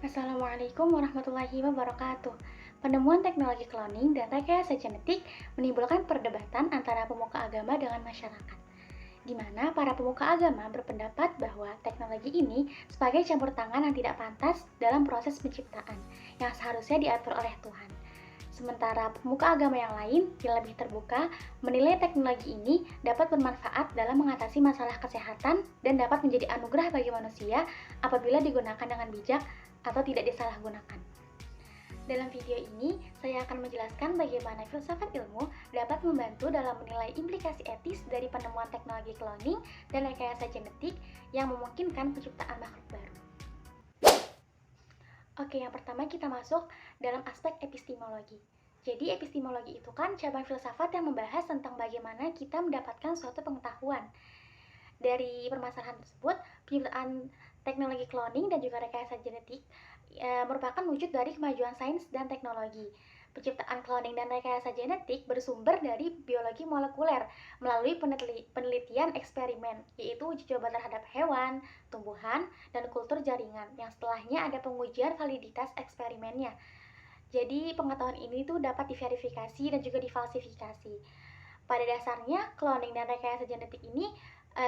Assalamualaikum warahmatullahi wabarakatuh. Penemuan teknologi kloning dan rekayasa genetik menimbulkan perdebatan antara pemuka agama dengan masyarakat, di mana para pemuka agama berpendapat bahwa teknologi ini sebagai campur tangan yang tidak pantas dalam proses penciptaan yang seharusnya diatur oleh Tuhan. Sementara pemuka agama yang lain yang lebih terbuka menilai teknologi ini dapat bermanfaat dalam mengatasi masalah kesehatan dan dapat menjadi anugerah bagi manusia apabila digunakan dengan bijak atau tidak disalahgunakan. Dalam video ini, saya akan menjelaskan bagaimana filsafat ilmu dapat membantu dalam menilai implikasi etis dari penemuan teknologi cloning dan rekayasa genetik yang memungkinkan penciptaan makhluk baru. Oke, yang pertama kita masuk dalam aspek epistemologi. Jadi epistemologi itu kan cabang filsafat yang membahas tentang bagaimana kita mendapatkan suatu pengetahuan. Dari permasalahan tersebut, penciptaan teknologi cloning dan juga rekayasa genetik merupakan wujud dari kemajuan sains dan teknologi. Penciptaan cloning dan rekayasa genetik bersumber dari biologi molekuler melalui penelitian eksperimen, yaitu uji coba terhadap hewan, tumbuhan, dan kultur jaringan, yang setelahnya ada pengujian validitas eksperimennya. Jadi pengetahuan ini tuh dapat diverifikasi dan juga difalsifikasi. Pada dasarnya, cloning dan rekayasa genetik ini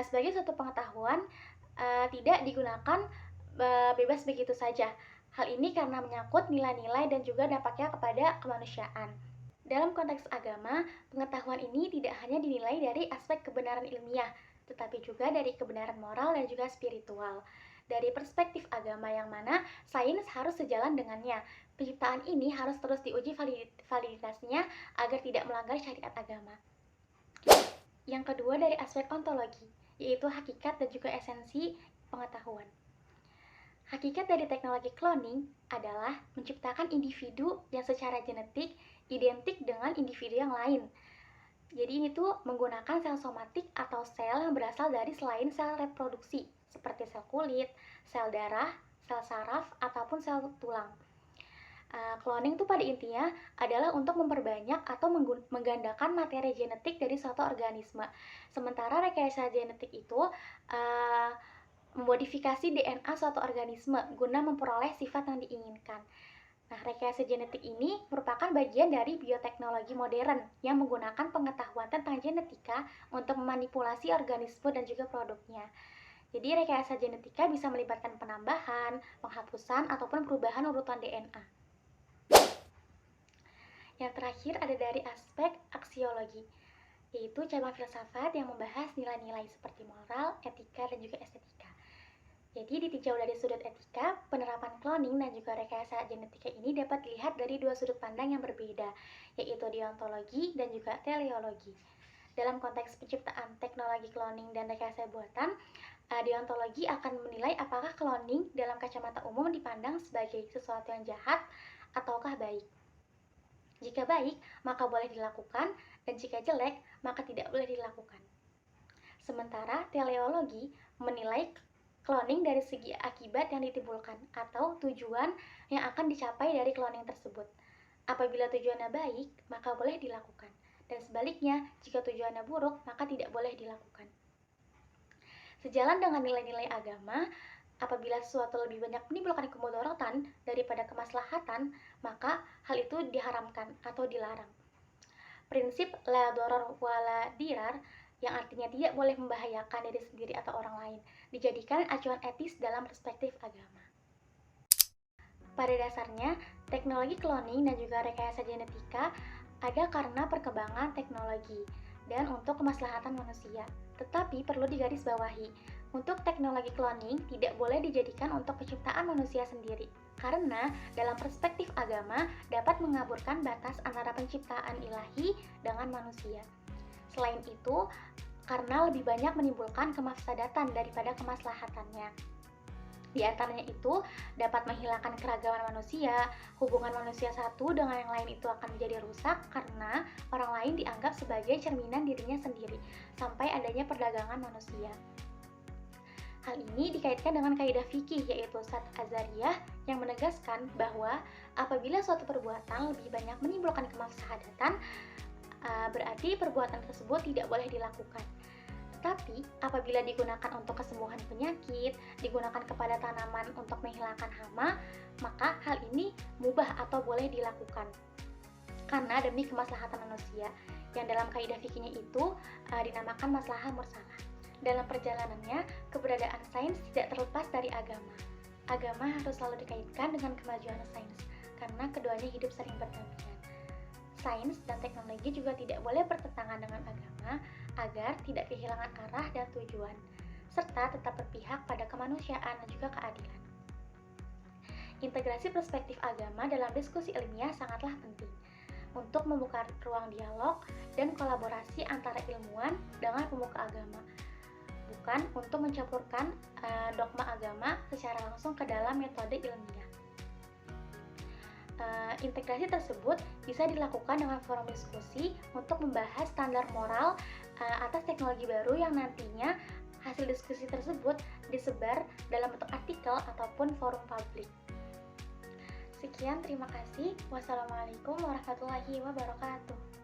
sebagai suatu pengetahuan tidak digunakan bebas begitu saja. Hal ini karena menyangkut nilai-nilai dan juga dampaknya kepada kemanusiaan. Dalam konteks agama, pengetahuan ini tidak hanya dinilai dari aspek kebenaran ilmiah, tetapi juga dari kebenaran moral dan juga spiritual. Dari perspektif agama yang mana sains harus sejalan dengannya, penciptaan ini harus terus diuji validitasnya agar tidak melanggar syariat agama. Yang kedua dari aspek ontologi, yaitu hakikat dan juga esensi pengetahuan. Hakikat dari teknologi cloning adalah menciptakan individu yang secara genetik identik dengan individu yang lain. Jadi ini tuh menggunakan sel somatik atau sel yang berasal dari selain sel reproduksi, seperti sel kulit, sel darah, sel saraf, ataupun sel tulang. Cloning tuh pada intinya adalah untuk memperbanyak atau menggandakan materi genetik dari suatu organisme. Sementara rekayasa genetik itu memodifikasi DNA suatu organisme guna memperoleh sifat yang diinginkan. Nah, rekayasa genetik ini merupakan bagian dari bioteknologi modern yang menggunakan pengetahuan tentang genetika untuk memanipulasi organisme dan juga produknya. Jadi, rekayasa genetika bisa melibatkan penambahan, penghapusan, ataupun perubahan urutan DNA. Yang terakhir ada dari aspek aksiologi, yaitu cabang filsafat yang membahas nilai-nilai seperti moral, etika, dan juga estetika. Jadi ditinjau dari sudut etika, penerapan cloning dan juga rekayasa genetika ini dapat dilihat dari dua sudut pandang yang berbeda, yaitu deontologi dan juga teleologi. Dalam konteks penciptaan teknologi cloning dan rekayasa buatan, deontologi akan menilai apakah cloning dalam kacamata umum dipandang sebagai sesuatu yang jahat ataukah baik. Jika baik, maka boleh dilakukan, dan jika jelek, maka tidak boleh dilakukan. Sementara teleologi menilai cloning dari segi akibat yang ditimbulkan atau tujuan yang akan dicapai dari cloning tersebut. Apabila tujuannya baik, maka boleh dilakukan. Dan sebaliknya, jika tujuannya buruk, maka tidak boleh dilakukan. Sejalan dengan nilai-nilai agama, apabila sesuatu lebih banyak menimbulkan kemudaratan daripada kemaslahatan, maka hal itu diharamkan atau dilarang. Prinsip la doror wala dirar yang artinya tidak boleh membahayakan diri sendiri atau orang lain, dijadikan acuan etis dalam perspektif agama. Pada dasarnya, teknologi cloning dan juga rekayasa genetika ada karena perkembangan teknologi dan untuk kemaslahatan manusia. Tetapi perlu digarisbawahi, untuk teknologi cloning tidak boleh dijadikan untuk penciptaan manusia sendiri, karena dalam perspektif agama dapat mengaburkan batas antara penciptaan ilahi dengan manusia. Selain itu, karena lebih banyak menimbulkan kemafsadatan daripada kemaslahatannya. Di antaranya itu dapat menghilangkan keragaman manusia, hubungan manusia satu dengan yang lain itu akan menjadi rusak karena orang lain dianggap sebagai cerminan dirinya sendiri, sampai adanya perdagangan manusia. Hal ini dikaitkan dengan kaidah fikih yaitu Sat Azariyah yang menegaskan bahwa apabila suatu perbuatan lebih banyak menimbulkan kemafsadatan, berarti perbuatan tersebut tidak boleh dilakukan. Tetapi apabila digunakan untuk kesembuhan penyakit, digunakan kepada tanaman untuk menghilangkan hama, atau boleh dilakukan karena demi kemaslahatan manusia, yang dalam kaidah fikihnya itu dinamakan maslahah mursalah. Dalam perjalanannya, keberadaan sains tidak terlepas dari agama. Agama harus selalu dikaitkan dengan kemajuan sains, karena keduanya hidup saling berdampingan. Sains dan teknologi juga tidak boleh bertentangan dengan agama, agar tidak kehilangan arah dan tujuan, serta tetap berpihak pada kemanusiaan dan juga keadilan. Integrasi perspektif agama dalam diskusi ilmiah sangatlah penting untuk membuka ruang dialog dan kolaborasi antara ilmuwan dengan pemuka agama, bukan untuk mencampurkan dogma agama secara langsung ke dalam metode ilmiah. Integrasi tersebut bisa dilakukan dengan forum diskusi untuk membahas standar moral atas teknologi baru yang nantinya hasil diskusi tersebut disebar dalam bentuk artikel ataupun forum publik. Sekian, terima kasih. Wassalamualaikum warahmatullahi wabarakatuh.